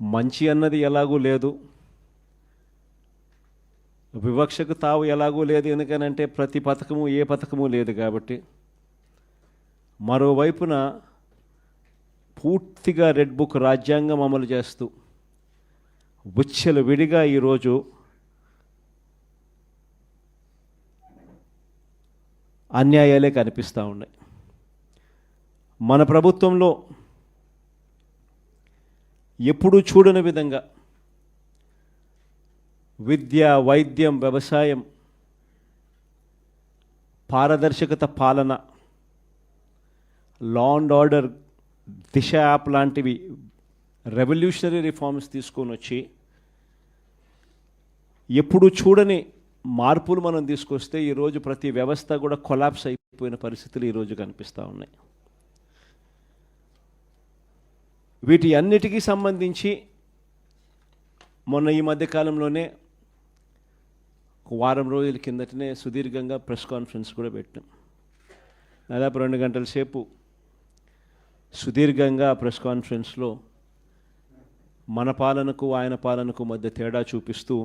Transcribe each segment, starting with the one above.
మంచి అన్నది ఎలాగూ లేదు, వివక్షకు తావు ఎలాగూ లేదు. ఎందుకనంటే ప్రతి పథకము ఏ పథకము లేదు కాబట్టి. మరోవైపున పూర్తిగా రెడ్ బుక్ రాజ్యాంగం అమలు చేస్తూ విచ్చలు విడిగా ఈరోజు అన్యాయాలే కనిపిస్తూ ఉన్నాయి. మన ప్రభుత్వంలో ఎప్పుడూ చూడని విధంగా విద్య, వైద్యం, వ్యవసాయం, పారదర్శకత పాలన, law and order, Disha app లాంటివి రెవల్యూషనరీ రిఫార్మ్స్ తీసుకొని వచ్చి ఎప్పుడు చూడని మార్పులు మనం తీసుకొస్తే ఈరోజు ప్రతి వ్యవస్థ కూడా కొలాప్స్ అయిపోయిన పరిస్థితులు ఈరోజు కనిపిస్తూ ఉన్నాయి. వీటి అన్నిటికీ సంబంధించి మొన్న ఈ మధ్యకాలంలోనే వారం రోజుల కిందటనే సుదీర్ఘంగా ప్రెస్ కాన్ఫరెన్స్ కూడా పెట్టాం. దాదాపు 2 గంటల సేపు సుదీర్ఘంగా ప్రెస్ కాన్ఫరెన్స్లో మన పాలనకు ఆయన పాలనకు మధ్య తేడా చూపిస్తూ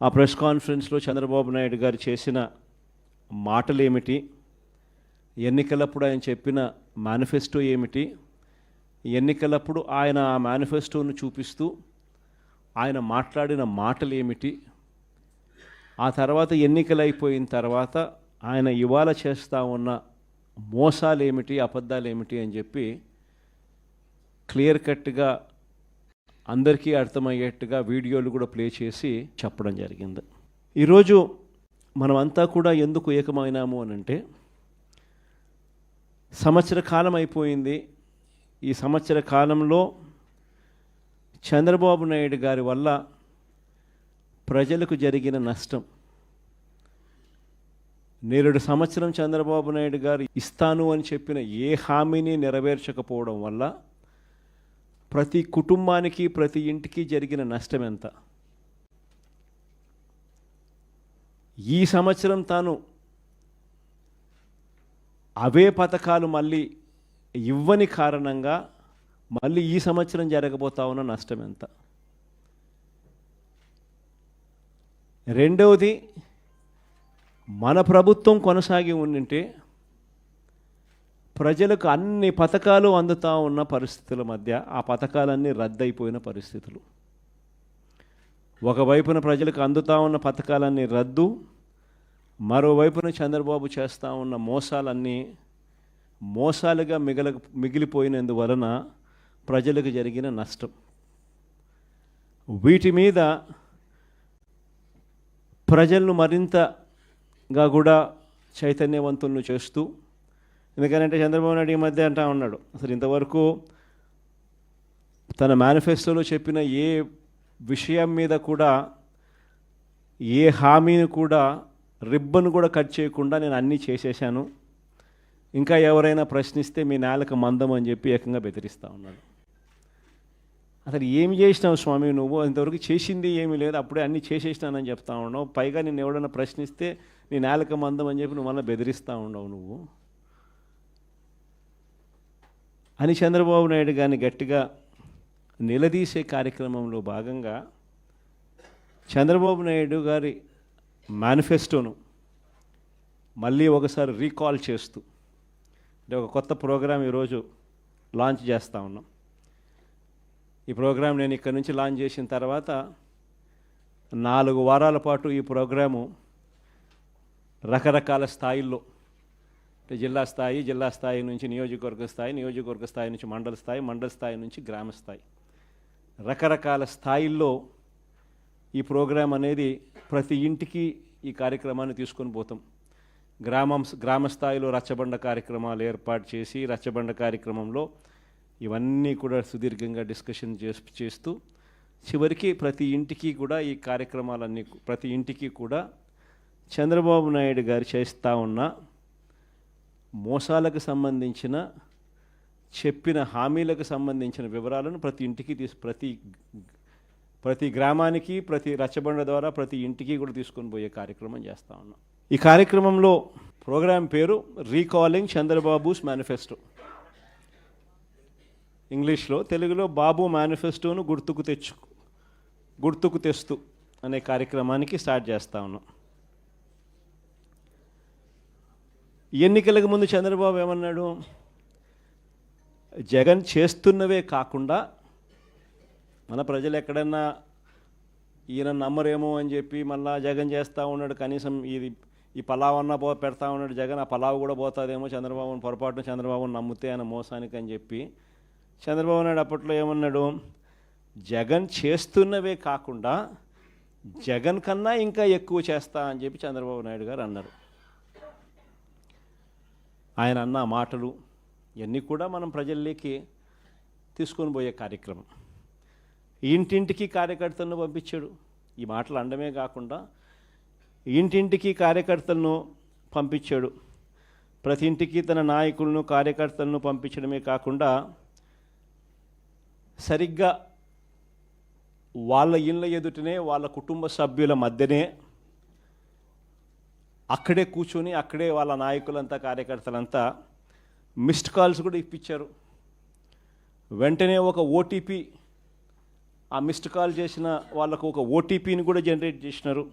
ఆ ప్రెస్ కాన్ఫరెన్స్లో చంద్రబాబు నాయుడు గారు చేసిన మాటలు ఏమిటి, ఎన్నికలప్పుడు ఆయన చెప్పిన మేనిఫెస్టో ఏమిటి, ఎన్నికలప్పుడు ఆయన ఆ మేనిఫెస్టోను చూపిస్తూ ఆయన మాట్లాడిన మాటలు ఏమిటి, ఆ తర్వాత ఎన్నికలు అయిపోయిన తర్వాత ఆయన ఇవాళ చేస్తూ ఉన్న మోసాలు ఏమిటి, అబద్ధాలు ఏమిటి అని చెప్పి క్లియర్ కట్గా అందరికీ అర్థమయ్యేట్టుగా వీడియోలు కూడా ప్లే చేసి చెప్పడం జరిగింది. ఈరోజు మనమంతా కూడా ఎందుకు ఏకమైనాము అని అంటే, సంవత్సర కాలం అయిపోయింది. ఈ సంవత్సర కాలంలో చంద్రబాబు నాయుడు గారి వల్ల ప్రజలకు జరిగిన నష్టం, 2 సంవత్సరం చంద్రబాబు నాయుడు గారు ఇస్తాను అని చెప్పిన ఏ హామీని నెరవేర్చకపోవడం వల్ల ప్రతి కుటుంబానికి, ప్రతి ఇంటికి జరిగిన నష్టం ఎంత? ఈ సంవత్సరం తాను అవే పథకాలు మళ్ళీ ఇవ్వని కారణంగా మళ్ళీ ఈ సంవత్సరం జరగబోతా ఉన్న నష్టం ఎంత? రెండవది, మన ప్రభుత్వం కొనసాగి ఉండింటే ప్రజలకు అన్ని పథకాలు అందుతూ ఉన్న పరిస్థితుల మధ్య ఆ పథకాలన్నీ రద్దయిపోయిన పరిస్థితులు. ఒకవైపున ప్రజలకు అందుతూ ఉన్న పథకాలన్నీ రద్దు, మరోవైపున చంద్రబాబు చేస్తూ ఉన్న మోసాలన్నీ మోసాలుగా మిగిలిపోయినందువలన ప్రజలకు జరిగిన నష్టం. వీటి మీద ప్రజలను మరింతగా కూడా చైతన్యవంతులను చేస్తూ, ఎందుకంటే చంద్రబాబు నాయుడు ఈ మధ్య అంటా ఉన్నాడు, అసలు ఇంతవరకు తన మేనిఫెస్టోలో చెప్పిన ఏ విషయం మీద కూడా, ఏ హామీని కూడా, రిబ్బన్ కూడా కట్ చేయకుండా నేను అన్నీ చేసేసాను, ఇంకా ఎవరైనా ప్రశ్నిస్తే మీ నేలకు మందం అని చెప్పి ఏకంగా బెదిరిస్తూ ఉన్నాడు. అసలు ఏమి చేసినావు స్వామి నువ్వు? ఇంతవరకు చేసింది ఏమీ లేదు, అప్పుడే అన్నీ చేసేసినానని చెప్తా ఉన్నావు. పైగా నేను ఎవడన్నా ప్రశ్నిస్తే నీ నేలకు మందం అని చెప్పి నువ్వు మళ్ళీ బెదిరిస్తూ ఉండవు నువ్వు అని చంద్రబాబు నాయుడు గారిని గట్టిగా నిలదీసే కార్యక్రమంలో భాగంగా చంద్రబాబు నాయుడు గారి మేనిఫెస్టోను మళ్ళీ ఒకసారి రీకాల్ చేస్తూ అంటే ఒక కొత్త ప్రోగ్రాం ఈరోజు లాంచ్ చేస్తూ ఉన్నాం. ఈ ప్రోగ్రాం నేను ఇక్కడ నుంచి లాంచ్ చేసిన తర్వాత 4 వారాల పాటు ఈ ప్రోగ్రాము రకరకాల స్థాయిల్లో, అంటే జిల్లా స్థాయి నుంచి నియోజకవర్గ స్థాయి నుంచి మండల స్థాయి నుంచి గ్రామ స్థాయి, రకరకాల స్థాయిల్లో ఈ ప్రోగ్రాం అనేది ప్రతి ఇంటికి ఈ కార్యక్రమాన్ని తీసుకొని పోతాం. గ్రామ స్థాయిలో రచ్చబండ కార్యక్రమాలు ఏర్పాటు చేసి రచ్చబండ కార్యక్రమంలో ఇవన్నీ కూడా సుదీర్ఘంగా డిస్కషన్ చేస్తూ చివరికి ప్రతి ఇంటికి కూడా ఈ కార్యక్రమాలన్నీ, ప్రతి ఇంటికి కూడా చంద్రబాబు నాయుడు గారు చేస్తూ ఉన్న మోసాలకు సంబంధించిన, చెప్పిన హామీలకు సంబంధించిన వివరాలను ప్రతి ఇంటికి ప్రతి గ్రామానికి, ప్రతి రచ్చబండ ద్వారా ప్రతి ఇంటికి కూడా తీసుకొని పోయే కార్యక్రమం చేస్తూ ఉన్నాం. ఈ కార్యక్రమంలో ప్రోగ్రాం పేరు రీకాలింగ్ చంద్రబాబుస్ మేనిఫెస్టో. ఇంగ్లీష్లో, తెలుగులో బాబు మేనిఫెస్టోను గుర్తుకు తెస్తూ అనే కార్యక్రమానికి స్టార్ట్ చేస్తా ఉన్నాం. ఎన్నికలకు ముందు చంద్రబాబు ఏమన్నాడు? జగన్ చేస్తున్నవే కాకుండా మన ప్రజలు ఎక్కడన్నా ఈయన నమ్మరేమో అని చెప్పి మళ్ళా జగన్ చేస్తూ ఉన్నాడు, కనీసం ఈ పలావన్నా పెడతా ఉన్నాడు జగన్, ఆ పలావ్ కూడా పోతుందేమో చంద్రబాబుని పొరపాటున చంద్రబాబుని నమ్మితే ఆయన మోసానికి అని చెప్పి చంద్రబాబు నాయుడు అప్పట్లో ఏమన్నాడు? జగన్ చేస్తున్నవే కాకుండా జగన్ కన్నా ఇంకా ఎక్కువ చేస్తా అని చెప్పి చంద్రబాబు నాయుడు గారు అన్నారు. ఆయన అన్న మాటలు ఇవన్నీ కూడా మనం ప్రజల్లోకి తీసుకొని పోయే కార్యక్రమం. ఇంటింటికి కార్యకర్తలను పంపించాడు. ఈ మాటలు అనడమే కాకుండా ఇంటింటికి కార్యకర్తలను పంపించాడు. ప్రతి ఇంటికి తన నాయకులను కార్యకర్తలను పంపించడమే కాకుండా సరిగ్గా వాళ్ళ ఇళ్ళ ఎదుటనే వాళ్ళ కుటుంబ సభ్యుల మధ్యనే అక్కడే కూర్చొని అక్కడే వాళ్ళ నాయకులంతా కార్యకర్తలంతా మిస్డ్ కాల్స్ కూడా ఇప్పించారు. వెంటనే ఒక ఓటీపీ, ఆ మిస్డ్ కాల్ చేసిన వాళ్ళకు ఒక ఓటీపీని కూడా జనరేట్ చేసినారు.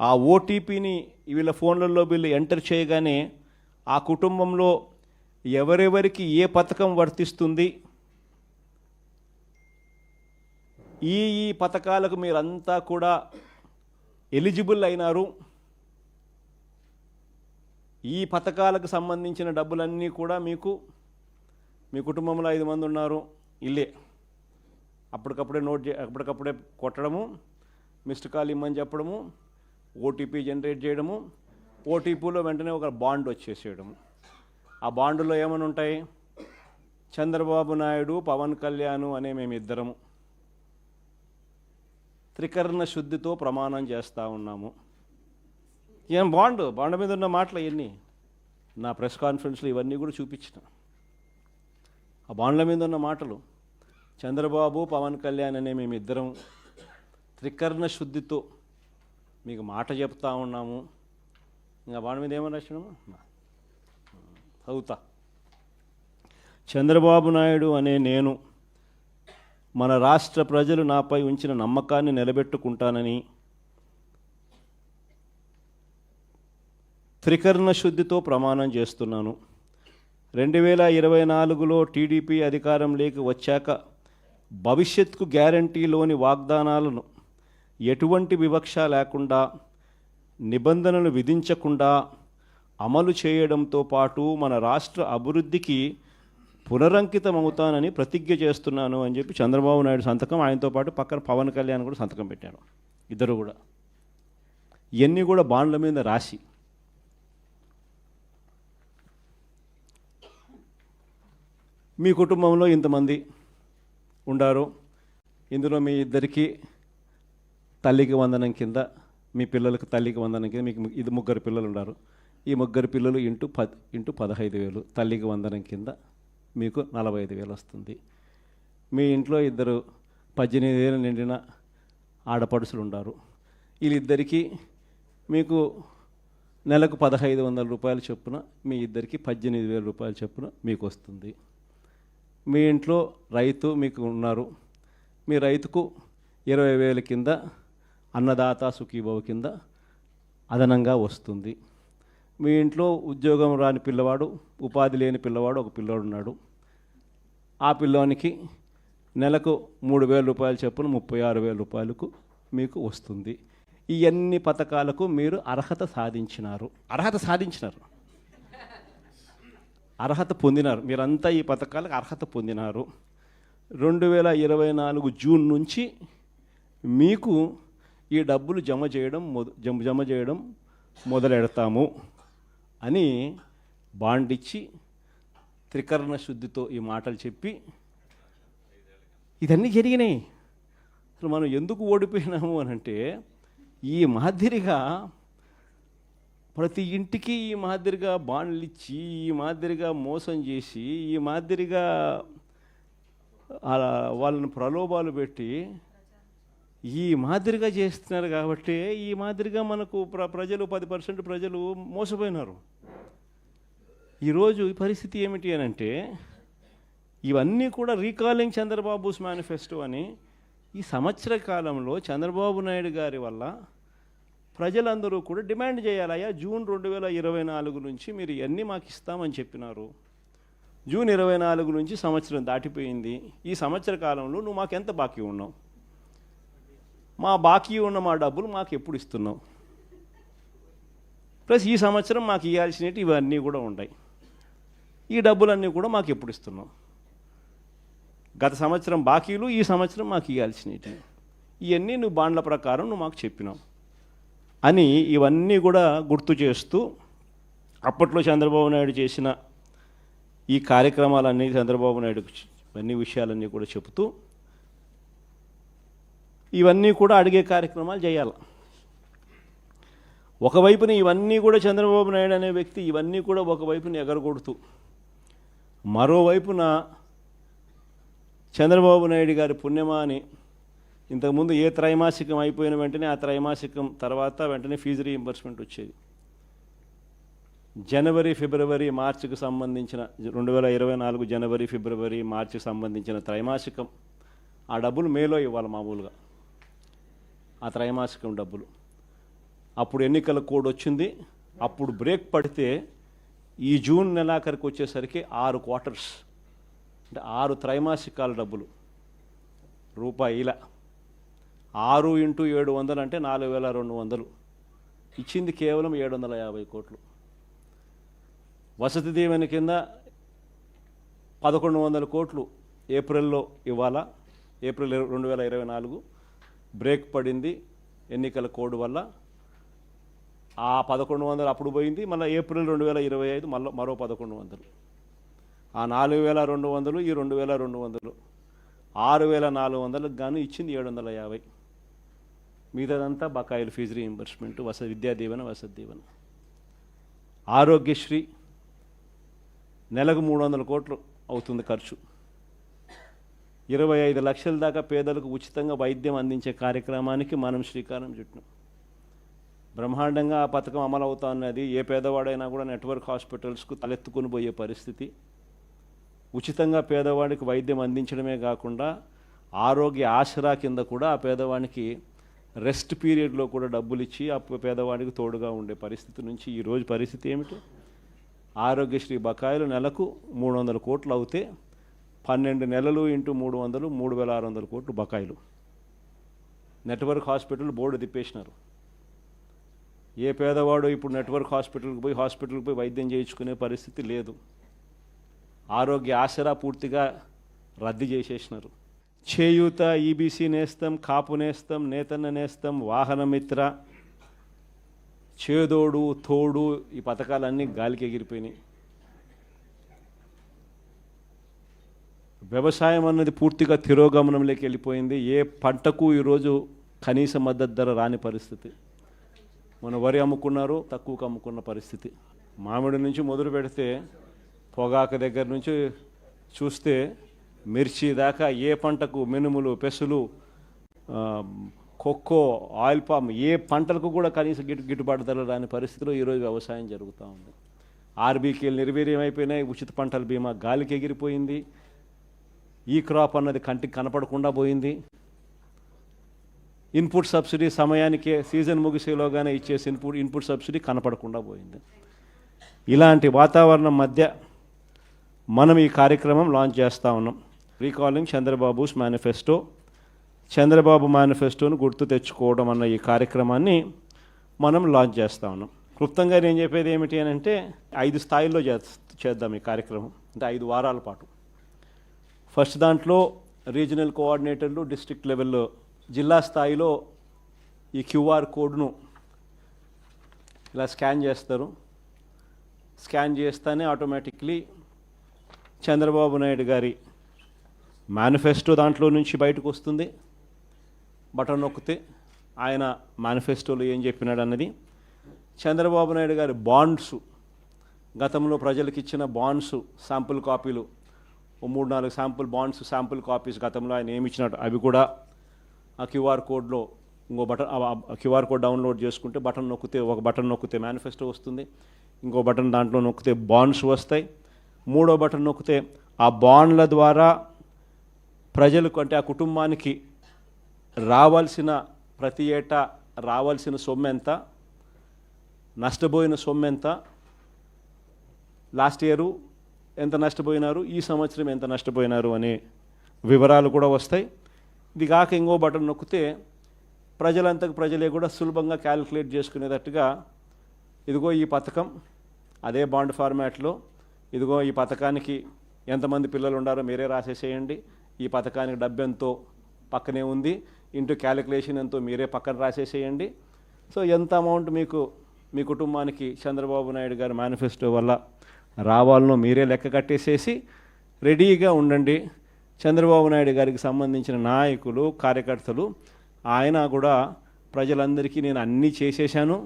ఆ ఓటీపీని వీళ్ళ ఫోన్లలో వీళ్ళు ఎంటర్ చేయగానే ఆ కుటుంబంలో ఎవరెవరికి ఏ పథకం వర్తిస్తుంది, ఈ పథకాలకు మీరంతా కూడా ఎలిజిబుల్ అయినారు, ఈ పథకాలకు సంబంధించిన డబ్బులన్నీ కూడా మీకు, మీ కుటుంబంలో 5 మంది ఉన్నారు, ఇల్లే అప్పటికప్పుడే కొట్టడము, మిస్డ్ కాల్ ఇమ్మని చెప్పడము, ఓటీపీ జనరేట్ చేయడము, ఓటీపీలో వెంటనే ఒక బాండ్ వచ్చేసేయడము. ఆ బాండులో ఏమని ఉంటాయి? చంద్రబాబు నాయుడు, పవన్ కళ్యాణ్ అనే మేమిద్దరము త్రికరణ శుద్ధితో ప్రమాణం చేస్తూ ఉన్నాము. ఏం బాండ్ మీద ఉన్న మాటలు ఇవన్నీ నా ప్రెస్ కాన్ఫరెన్స్లో ఇవన్నీ కూడా చూపించిన. ఆ బాండ్ల మీద ఉన్న మాటలు, చంద్రబాబు, పవన్ కళ్యాణ్ అనే మేమిద్దరం త్రికరణ శుద్ధితో మీకు మాట చెప్తా ఉన్నాము. ఇంకా బాండ్ మీద ఏమని రాసినాము చదువుతా. చంద్రబాబు నాయుడు అనే నేను మన రాష్ట్ర ప్రజలు నాపై ఉంచిన నమ్మకాన్ని నిలబెట్టుకుంటానని త్రికరణ శుద్ధితో ప్రమాణం చేస్తున్నాను. 2024లో టీడీపీ అధికారంలోకి వచ్చాక భవిష్యత్తుకు గ్యారంటీలోని వాగ్దానాలను ఎటువంటి వివక్ష లేకుండా, నిబంధనలు విధించకుండా అమలు చేయడంతో పాటు మన రాష్ట్ర అభివృద్ధికి పునరంకితమవుతానని ప్రతిజ్ఞ చేస్తున్నాను అని చెప్పి చంద్రబాబు నాయుడు సంతకం, ఆయనతో పాటు పక్కన పవన్ కళ్యాణ్ కూడా సంతకం పెట్టారు. ఇద్దరు కూడా ఇవన్నీ కూడా బాండ్ల మీద రాసి మీ కుటుంబంలో ఇంతమంది ఉండారు, ఇందులో మీ ఇద్దరికి తల్లికి వందనం కింద, మీ పిల్లలకు తల్లికి వందనం కింద, మీకు ఇది 3 పిల్లలు ఉన్నారు, ఈ 3 పిల్లలు ఇంటూ 15,000 తల్లికి వందనం కింద మీకు 45,000 వస్తుంది. మీ ఇంట్లో 2 18 ఏళ్ళు నిండిన ఆడపడుచులు ఉన్నారు, వీళ్ళిద్దరికీ మీకు నెలకు 1,500 రూపాయలు చొప్పున, మీ ఇద్దరికి 18,000 రూపాయలు చొప్పున మీకు వస్తుంది. మీ ఇంట్లో రైతు మీకు ఉన్నారు, మీ రైతుకు 20,000 కింద అన్నదాత సుఖీభవ కింద అదనంగా వస్తుంది. మీ ఇంట్లో ఉద్యోగం రాని పిల్లవాడు, ఉపాధి లేని పిల్లవాడు ఒక పిల్లోడు ఉన్నాడు, ఆ పిల్లోనికి నెలకు 3,000 రూపాయలు చొప్పున 36,000 రూపాయలకు మీకు వస్తుంది. ఈ అన్ని పథకాలకు మీరు అర్హత సాధించినారు, అర్హత పొందినారు. మీరంతా ఈ పథకాలకు అర్హత పొందినారు. 2024 జూన్ నుంచి మీకు ఈ డబ్బులు జమ చేయడం మొదలెడతాము అని బాండ్ ఇచ్చి త్రికరణ శుద్ధితో ఈ మాటలు చెప్పి ఇదన్నీ జరిగినాయి. అసలు మనం ఎందుకు ఓడిపోయినాము అని అంటే, ఈ మాదిరిగా ప్రతి ఇంటికి ఈ మాదిరిగా బాండ్లు ఇచ్చి, ఈ మాదిరిగా మోసం చేసి, ఈ మాదిరిగా వాళ్ళని ప్రలోభాలు పెట్టి ఈ మాదిరిగా చేస్తున్నారు. కాబట్టి ఈ మాదిరిగా మనకు ప్రజలు 10% ప్రజలు మోసపోయినారు. ఈరోజు ఈ పరిస్థితి ఏమిటి అని అంటే, ఇవన్నీ కూడా రీకాలింగ్ చంద్రబాబుస్ మేనిఫెస్టో అని ఈ సంవత్సర కాలంలో చంద్రబాబు నాయుడు గారి వల్ల ప్రజలందరూ కూడా డిమాండ్ చేయాలయ్యా. జూన్ 2024 నుంచి మీరు ఇవన్నీ మాకు ఇస్తామని చెప్పినారు. జూన్ 24 నుంచి సంవత్సరం దాటిపోయింది. ఈ సంవత్సర కాలంలో నువ్వు మాకు ఎంత బాకీ ఉన్నావు? మా బాకీ ఉన్న మా డబ్బులు మాకు ఎప్పుడు ఇస్తున్నావు? ప్లస్ ఈ సంవత్సరం మాకు ఇవ్వాల్సినవి ఇవన్నీ కూడా ఉన్నాయి. ఈ డబ్బులన్నీ కూడా మాకు ఎప్పుడు ఇస్తున్నావు? గత సంవత్సరం బాకీలు, ఈ సంవత్సరం మాకు ఇవ్వాల్సినవి ఇవన్నీ నువ్వు బాండ్ల ప్రకారం నువ్వు మాకు చెప్పినావు అని ఇవన్నీ కూడా గుర్తు చేస్తూ అప్పట్లో చంద్రబాబు నాయుడు చేసిన ఈ కార్యక్రమాలన్నీ చంద్రబాబు నాయుడు అన్ని విషయాలన్నీ కూడా చెబుతూ ఇవన్నీ కూడా అడిగే కార్యక్రమాలు చేయాలి. ఒకవైపున ఇవన్నీ కూడా చంద్రబాబు నాయుడు అనే వ్యక్తి ఇవన్నీ కూడా ఒకవైపున ఎగరగొడుతూ, మరోవైపున చంద్రబాబు నాయుడు గారి పుణ్యమా అని ఇంతకుముందు ఏ త్రైమాసికం అయిపోయిన వెంటనే ఆ త్రైమాసికం తర్వాత వెంటనే ఫీజు రీయింబర్స్మెంట్ వచ్చేది. జనవరి, ఫిబ్రవరి, మార్చికి సంబంధించిన 2024 జనవరి, ఫిబ్రవరి, మార్చికి సంబంధించిన త్రైమాసికం ఆ డబ్బులు మేలో ఇవ్వాలి మామూలుగా, ఆ త్రైమాసికం డబ్బులు. అప్పుడు ఎన్నికల కోడ్ వచ్చింది. అప్పుడు బ్రేక్ పడితే ఈ జూన్ నెలాఖరికి వచ్చేసరికి 6 క్వార్టర్స్ అంటే 6 త్రైమాసికాల డబ్బులు రూపాయిల 6 × 700 అంటే 4200 ఇచ్చింది కేవలం 750 కోట్లు. వసతి దీవెన కింద 1100 కోట్లు ఏప్రిల్లో ఇవ్వాలా. ఏప్రిల్ 2024 బ్రేక్ పడింది ఎన్నికల కోడ్ వల్ల. ఆ 1100 అప్పుడు పోయింది. మళ్ళీ ఏప్రిల్ 2025 మరో 1100. ఆ 4200 ఈ 2200 6400కు గాను ఇచ్చింది 750. మిగతాదంతా బకాయిలు, ఫీజు రీయింబర్స్మెంట్, విద్యా దీవెన, వసతి దీవెన. ఆరోగ్యశ్రీ నెలకు 300 కోట్లు అవుతుంది ఖర్చు. 25 లక్షల దాకా పేదలకు ఉచితంగా వైద్యం అందించే కార్యక్రమానికి మనం శ్రీకారం చుట్టాం. బ్రహ్మాండంగా ఆ పథకం అమలు అవుతా ఉన్నది. ఏ పేదవాడైనా కూడా నెట్వర్క్ హాస్పిటల్స్కు తలెత్తుకుని పోయే పరిస్థితి. ఉచితంగా పేదవాడికి వైద్యం అందించడమే కాకుండా ఆరోగ్య ఆసరా కింద కూడా ఆ పేదవాడికి రెస్ట్ పీరియడ్లో కూడా డబ్బులు ఇచ్చి ఆ పేదవాడికి తోడుగా ఉండే పరిస్థితి నుంచి ఈరోజు పరిస్థితి ఏమిటి? ఆరోగ్యశ్రీ బకాయిలు నెలకు 300 కోట్లు అవుతే 12 నెలలు × 300 3600 కోట్లు బకాయిలు. నెట్వర్క్ హాస్పిటల్ బోర్డు తిప్పేసినారు. ఏ పేదవాడు ఇప్పుడు నెట్వర్క్ హాస్పిటల్కి పోయి వైద్యం చేయించుకునే పరిస్థితి లేదు. ఆరోగ్య ఆసరా పూర్తిగా రద్దు చేసేసినారు. చేయూత, ఈబీసీ నేస్తం, కాపు నేస్తం, నేతన్న నేస్తం, వాహనమిత్ర, చేదోడు, తోడు ఈ పథకాలన్నీ గాలికి ఎగిరిపోయినాయి. వ్యవసాయం అన్నది పూర్తిగా తిరోగమనంలోకి వెళ్ళిపోయింది. ఏ పంటకు ఈరోజు కనీస మద్దతు ధర రాని పరిస్థితి. మన వరి అమ్ముకున్నారు, తక్కువకు అమ్ముకున్న పరిస్థితి. మామిడి నుంచి మొదలు పెడితే పొగాకు దగ్గర నుంచి చూస్తే మిర్చి దాకా ఏ పంటకు, మినుములు, పెసులు, కొక్కో, ఆయిల్ పామ్ ఏ పంటలకు కూడా కనీస గిట్టుబాటు ధర రాని పరిస్థితిలో ఈరోజు వ్యవసాయం జరుగుతూ ఉంది. ఆర్బీకేలు నిర్వీర్యం అయిపోయినాయి. ఉచిత పంటల బీమా గాలికి ఎగిరిపోయింది. ఈ క్రాప్ అన్నది కంటికి కనపడకుండా పోయింది. ఇన్పుట్ సబ్సిడీ సమయానికే సీజన్ ముగిసేలోగానే ఇచ్చేసి ఇన్పుట్ సబ్సిడీ కనపడకుండా పోయింది. ఇలాంటి వాతావరణం మధ్య మనం ఈ కార్యక్రమం లాంచ్ చేస్తూ ఉన్నాం. రీకాలింగ్ చంద్రబాబుస్ మేనిఫెస్టో, చంద్రబాబు మేనిఫెస్టోను గుర్తు తెచ్చుకోవడం అన్న ఈ కార్యక్రమాన్ని మనం లాంచ్ చేస్తూ ఉన్నాం. క్లుప్తంగా నేను చెప్పేది ఏమిటి అని అంటే 5 స్థాయిల్లో చేద్దాం ఈ కార్యక్రమం. అంటే 5 వారాల పాటు. ఫస్ట్ దాంట్లో రీజనల్ కోఆర్డినేటర్లు, డిస్ట్రిక్ట్ లెవెల్లో, జిల్లా స్థాయిలో ఈ క్యూఆర్ కోడ్ను ఇలా స్కాన్ చేస్తారు. స్కాన్ చేస్తేనే ఆటోమేటిక్లీ చంద్రబాబు నాయుడు గారి మేనిఫెస్టో దాంట్లో నుంచి బయటకు వస్తుంది. బటన్ నొక్కితే ఆయన మేనిఫెస్టోలో ఏం చెప్పినాడు అన్నది. చంద్రబాబు నాయుడు గారి బాండ్స్, గతంలో ప్రజలకు ఇచ్చిన బాండ్స్ శాంపుల్ కాపీలు, 3-4 శాంపుల్ బాండ్స్, శాంపుల్ కాపీస్ గతంలో ఆయన ఏమి ఇచ్చినట్టు అవి కూడా ఆ క్యూఆర్ కోడ్లో ఇంకో బటన్, క్యూఆర్ కోడ్ డౌన్లోడ్ చేసుకుంటే ఒక బటన్ నొక్కితే మేనిఫెస్టో వస్తుంది. ఇంకో బటన్ దాంట్లో నొక్కితే బాండ్స్ వస్తాయి. 3వ బటన్ నొక్కితే ఆ బాండ్ల ద్వారా ప్రజలకు అంటే ఆ కుటుంబానికి రావాల్సిన ప్రతి ఏటా రావాల్సిన సొమ్ము ఎంత, నష్టపోయిన సొమ్ము ఎంత, లాస్ట్ ఇయరు ఎంత నష్టపోయినారు, ఈ సంవత్సరం ఎంత నష్టపోయినారు అనే వివరాలు కూడా వస్తాయి. ఇది కాక ఇంకో బటన్ నొక్కితే ప్రజలంతకు ప్రజలే కూడా సులభంగా క్యాలిక్యులేట్ చేసుకునేటట్టుగా ఇదిగో ఈ పథకం అదే బాండ్ ఫార్మాట్లో, ఇదిగో ఈ పథకానికి ఎంతమంది పిల్లలు ఉండారో మీరే రాసేసేయండి, ఈ పథకానికి డబ్బు ఎంతో పక్కనే ఉంది, ఇంటూ క్యాలిక్యులేషన్ ఎంతో మీరే పక్కన రాసేసేయండి. సో ఎంత అమౌంట్ మీకు మీ కుటుంబానికి చంద్రబాబు నాయుడు గారి మేనిఫెస్టో వల్ల రావాలనో మీరే లెక్క కట్టేసేసి రెడీగా ఉండండి. చంద్రబాబు నాయుడు గారికి సంబంధించిన నాయకులు, కార్యకర్తలు ఆయన కూడా ప్రజలందరికీ నేను అన్నీ చేసేశాను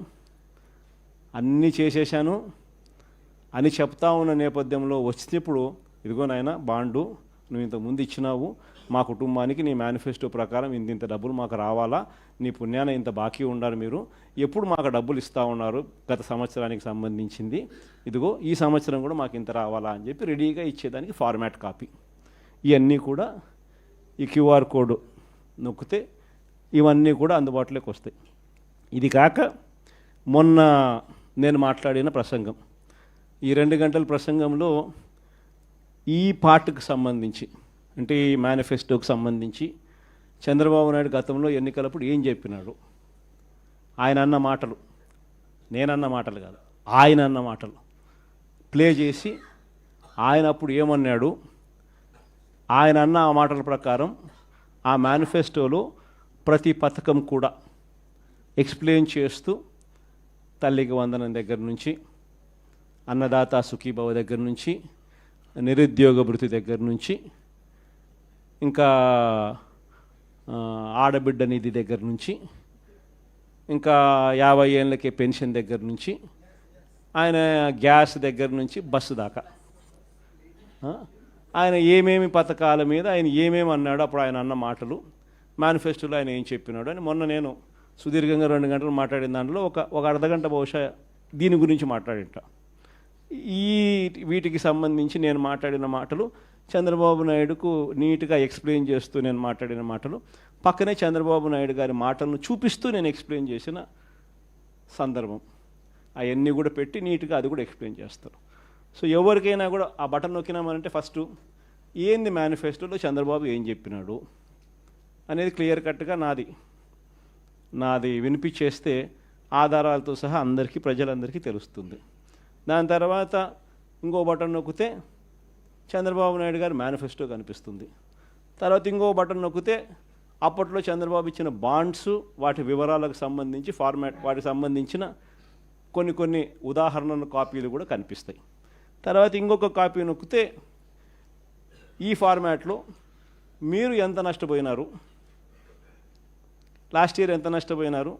అని చెప్తా ఉన్న నేపథ్యంలో వచ్చినప్పుడు ఇదిగో నాయన బాండు నువ్వు ఇంత ముందు ఇచ్చినావు, మా కుటుంబానికి నీ మేనిఫెస్టో ప్రకారం ఇంత డబ్బులు మాకు రావాలా, నీ పుణ్యాన ఇంత బాకీ ఉండారు, మీరు ఎప్పుడు మాకు డబ్బులు ఇస్తూ ఉన్నారు గత సంవత్సరానికి సంబంధించింది, ఇదిగో ఈ సంవత్సరం కూడా మాకు ఇంత రావాలా అని చెప్పి రెడీగా ఇచ్చేదానికి ఫార్మాట్ కాపీ. ఇవన్నీ కూడా ఈ క్యూఆర్ కోడ్ నొక్కితే ఇవన్నీ కూడా అందుబాటులోకి వస్తాయి. ఇది కాక మొన్న నేను మాట్లాడిన ప్రసంగం, ఈ 2 గంటల ప్రసంగంలో ఈ పార్ట్కి సంబంధించి అంటే ఈ మేనిఫెస్టోకి సంబంధించి చంద్రబాబు నాయుడు గతంలో ఎన్నికలప్పుడు ఏం చెప్పినాడు, ఆయన అన్న మాటలు, నేనన్న మాటలు కాదు, ఆయన అన్న మాటలు ప్లే చేసి ఆయన అప్పుడు ఏమన్నాడు, ఆయన అన్న ఆ మాటల ప్రకారం ఆ మేనిఫెస్టోలో ప్రతి పథకం కూడా ఎక్స్ప్లెయిన్ చేస్తూ తల్లికి వందనం దగ్గర నుంచి, అన్నదాత సుఖీభవ దగ్గర నుంచి, నిరుద్యోగ భృతి దగ్గర నుంచి, ఇంకా ఆడబిడ్డ నిధి దగ్గర నుంచి, ఇంకా 50 ఏళ్ళకే పెన్షన్ దగ్గర నుంచి, ఆయన గ్యాస్ దగ్గర నుంచి బస్సు దాకా ఆయన ఏమేమి పథకాల మీద ఆయన ఏమేమి అన్నాడు, అప్పుడు ఆయన అన్న మాటలు, మేనిఫెస్టోలో ఆయన ఏం చెప్పినాడు అని మొన్న నేను సుదీర్ఘంగా 2 గంటలు మాట్లాడిన దాంట్లో ఒక అర్ధగంట బహుశా దీని గురించి మాట్లాడింట. వీటికి సంబంధించి నేను మాట్లాడిన మాటలు చంద్రబాబు నాయుడుకు నీట్గా ఎక్స్ప్లెయిన్ చేస్తూ నేను మాట్లాడిన మాటలు, పక్కనే చంద్రబాబు నాయుడు గారి మాటలను చూపిస్తూ నేను ఎక్స్ప్లెయిన్ చేసిన సందర్భం, అవన్నీ కూడా పెట్టి నీట్గా అది కూడా ఎక్స్ప్లెయిన్ చేస్తారు. సో ఎవరికైనా కూడా ఆ బటన్ నొక్కినామనంటే ఫస్ట్ ఏంది మేనిఫెస్టోలో చంద్రబాబు ఏం చెప్పినాడు అనేది క్లియర్ కట్గా నాది వినిపించేస్తే ఆధారాలతో సహా అందరికీ ప్రజలందరికీ తెలుస్తుంది. దాని తర్వాత ఇంకో బటన్ నొక్కితే చంద్రబాబు నాయుడు గారి మేనిఫెస్టో కనిపిస్తుంది. తర్వాత ఇంకో బటన్ నొక్కితే అప్పట్లో చంద్రబాబు ఇచ్చిన బాండ్స్, వాటి వివరాలకు సంబంధించి ఫార్మాట్, వాటికి సంబంధించిన కొన్ని ఉదాహరణల కాపీలు కూడా కనిపిస్తాయి. తర్వాత ఇంకొక కాపీ నొక్కితే ఈ ఫార్మాట్లో మీరు ఎంత నష్టపోయినారు, లాస్ట్ ఇయర్ ఎంత నష్టపోయినారు,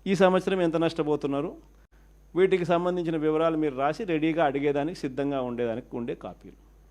ఈ సంవత్సరం ఎంత నష్టపోతున్నారు, వీటికి సంబంధించిన వివరాలు మీరు రాసి రెడీగా అడిగేదానికి సిద్ధంగా ఉండేదానికి ఉండే కాపీలు.